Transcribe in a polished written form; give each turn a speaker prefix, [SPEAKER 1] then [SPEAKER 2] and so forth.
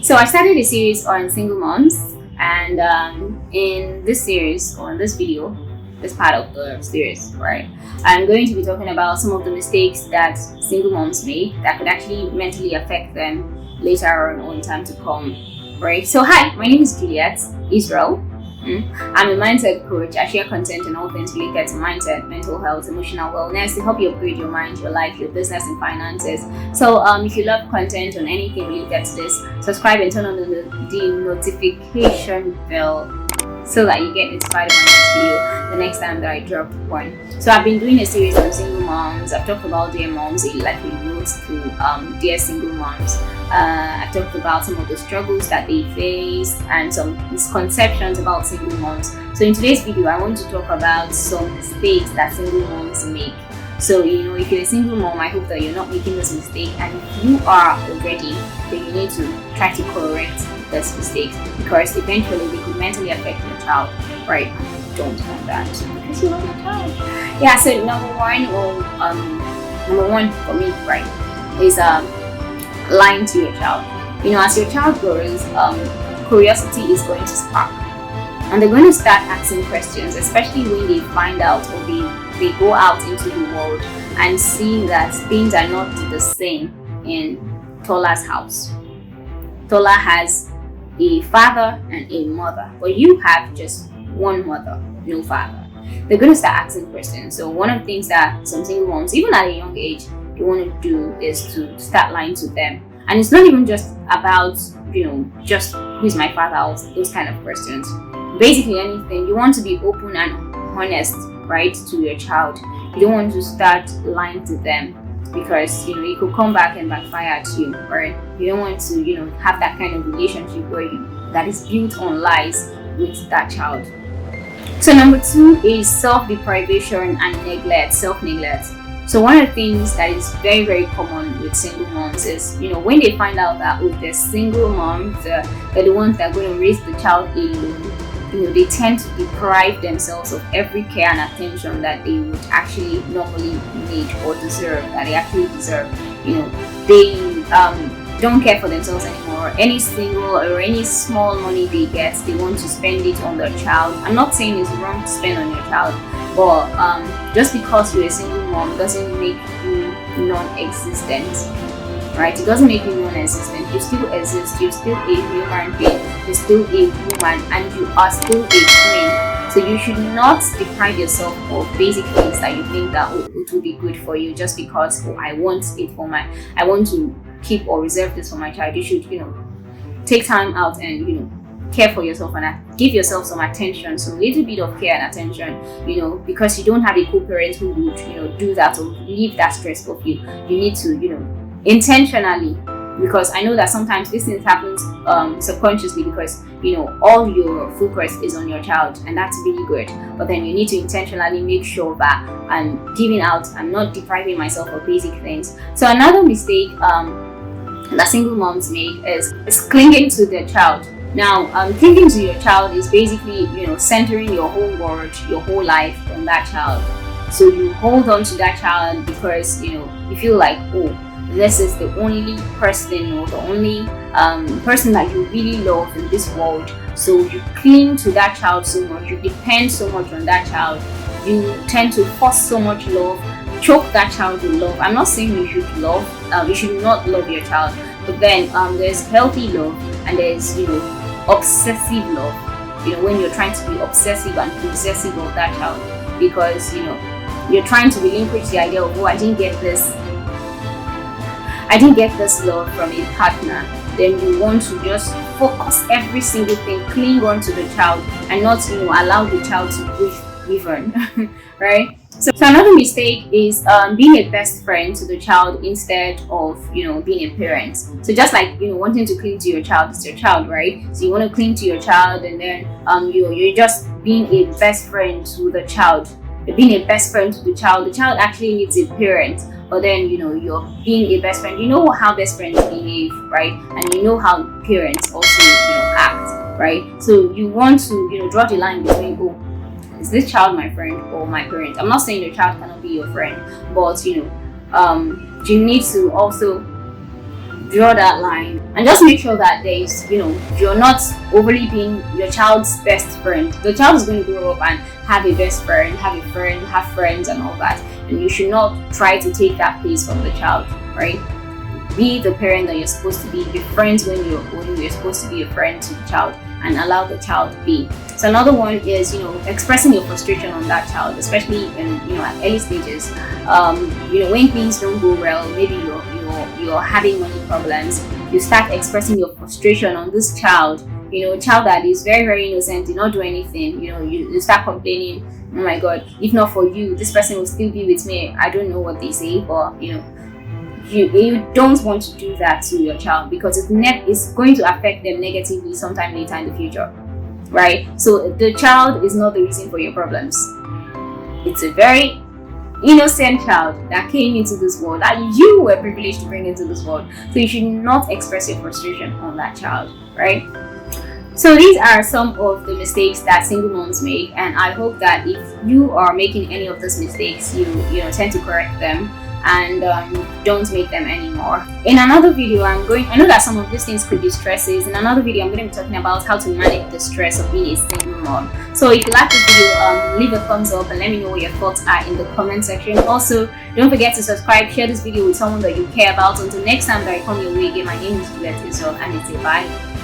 [SPEAKER 1] So I started a series on single moms, and in this series, or in this video, this part of the series, right, I'm going to be talking about some of the mistakes that single moms make that could actually mentally affect them later on or in time to come, right? So hi, my name is Juliet Israel. I'm a mindset coach. I share content and all things related to mindset, mental health, emotional wellness to help you upgrade your mind, your life, your business, and finances. So if you love content on anything related to this, subscribe and turn on the notification bell so that you get notified of my next video the next time that I drop one. So I've been doing a series on single moms. I've talked about Dear Moms, like a note to Dear Single Moms. I've talked about some of the struggles that they face and some misconceptions about single moms. So in today's video, I want to talk about some mistakes that single moms make. So if you're a single mom, I hope that you're not making this mistake, and if you are already, then you need to try to correct this mistake, because eventually they could mentally affect your child, right? Don't want that because you love your child. Yeah. So number one for me, right, is lying to your child. As your child grows, curiosity is going to spark, and they're going to start asking questions, especially when they find out, or they go out into the world and see that things are not the same in Tola's house. Tola has a father and a mother, but you have just one mother, no father. They're going to start asking questions. So one of the things that some single moms, even at a young age, they want to do is to start lying to them. And it's not even just about, just who's my father, or those kind of questions. Basically anything. You want to be open and honest, right, to your child. You don't want to start lying to them, because it could come back and backfire at you, right? You don't want to have that kind of relationship that is built on lies with that child. So number two is self-deprivation and self-neglect. So one of the things that is very, very common with single moms is, when they find out that they're single moms, they're the ones that are going to raise the child alone, they tend to deprive themselves of every care and attention that they would actually normally need or deserve, that they actually deserve. They don't care for themselves anymore. Any single or any small money they get, they want to spend it on their child. I'm not saying it's wrong to spend on your child, but just because you're a single mom doesn't make you non-existent, right? It doesn't make you non-existent. You still exist. You're still a human being. You're still a woman, and you are still a queen. So you should not deprive yourself of basic things that you think that it will be good for you, just because I want to keep or reserve this for my child. You should take time out and care for yourself and give yourself some attention, some little bit of care and attention, because you don't have a co-parent who would do that or relieve that stress of you. You need to intentionally, because I know that sometimes this thing happens subconsciously, because all your focus is on your child, and that's really good, but then you need to intentionally make sure that I'm not depriving myself of basic things. So another mistake that single moms make is clinging to their child. Now, clinging to your child is basically centering your whole world, your whole life on that child. So you hold on to that child because you feel like, this is the only person, or the only person that you really love in this world. So you cling to that child so much, you depend so much on that child, you tend to force so much love, choke that child with love. I'm not saying you should you should not love your child, but then there's healthy love and there's obsessive love. When you're trying to be obsessive and possessive of that child, because you're trying to relinquish the idea of, I didn't get this love from a partner. Then you want to just focus every single thing, cling on to the child, and not allow the child to breathe even. Right? So another mistake is being a best friend to the child instead of being a parent. So just like wanting to cling to your child, it's your child, right? So you want to cling to your child, and then you're just being a best friend to the child. You're being a best friend to the child. The child actually needs a parent, but then you're being a best friend. You know how best friends behave, right? And you know how parents also act, right? So you want to draw the line between, is this child my friend or my parent? I'm not saying your child cannot be your friend, but you need to also draw that line and just make sure that there is, you're not overly being your child's best friend. The child is going to grow up and have a best friend, have friends and all that, and you should not try to take that place from the child, right? Be the parent that you're supposed to be friends when you're supposed to be a friend to the child, and allow the child to be. So another one is, expressing your frustration on that child, especially in, at early stages. When things don't go well, maybe you're having money problems, you start expressing your frustration on this child, child that is very, very innocent, did not do anything, you start complaining, oh my God, if not for you, this person will still be with me. I don't know what they say, but you don't want to do that to your child, because it's going to affect them negatively sometime later in the future, right? So the child is not the reason for your problems. It's a very innocent child that came into this world, that you were privileged to bring into this world. So you should not express your frustration on that child, right? So these are some of the mistakes that single moms make, and I hope that if you are making any of those mistakes, you tend to correct them and don't make them anymore. In another video, I know that some of these things could be stresses. In another video, I'm going to be talking about how to manage the stress of being a single mom. So if you like this video, leave a thumbs up and let me know what your thoughts are in the comment section. Also, don't forget to subscribe, share this video with someone that you care about. Until next time that I come your way again, my name is 𝐓𝐡𝐞 𝐌𝐚𝐠𝐧𝐞. Bye.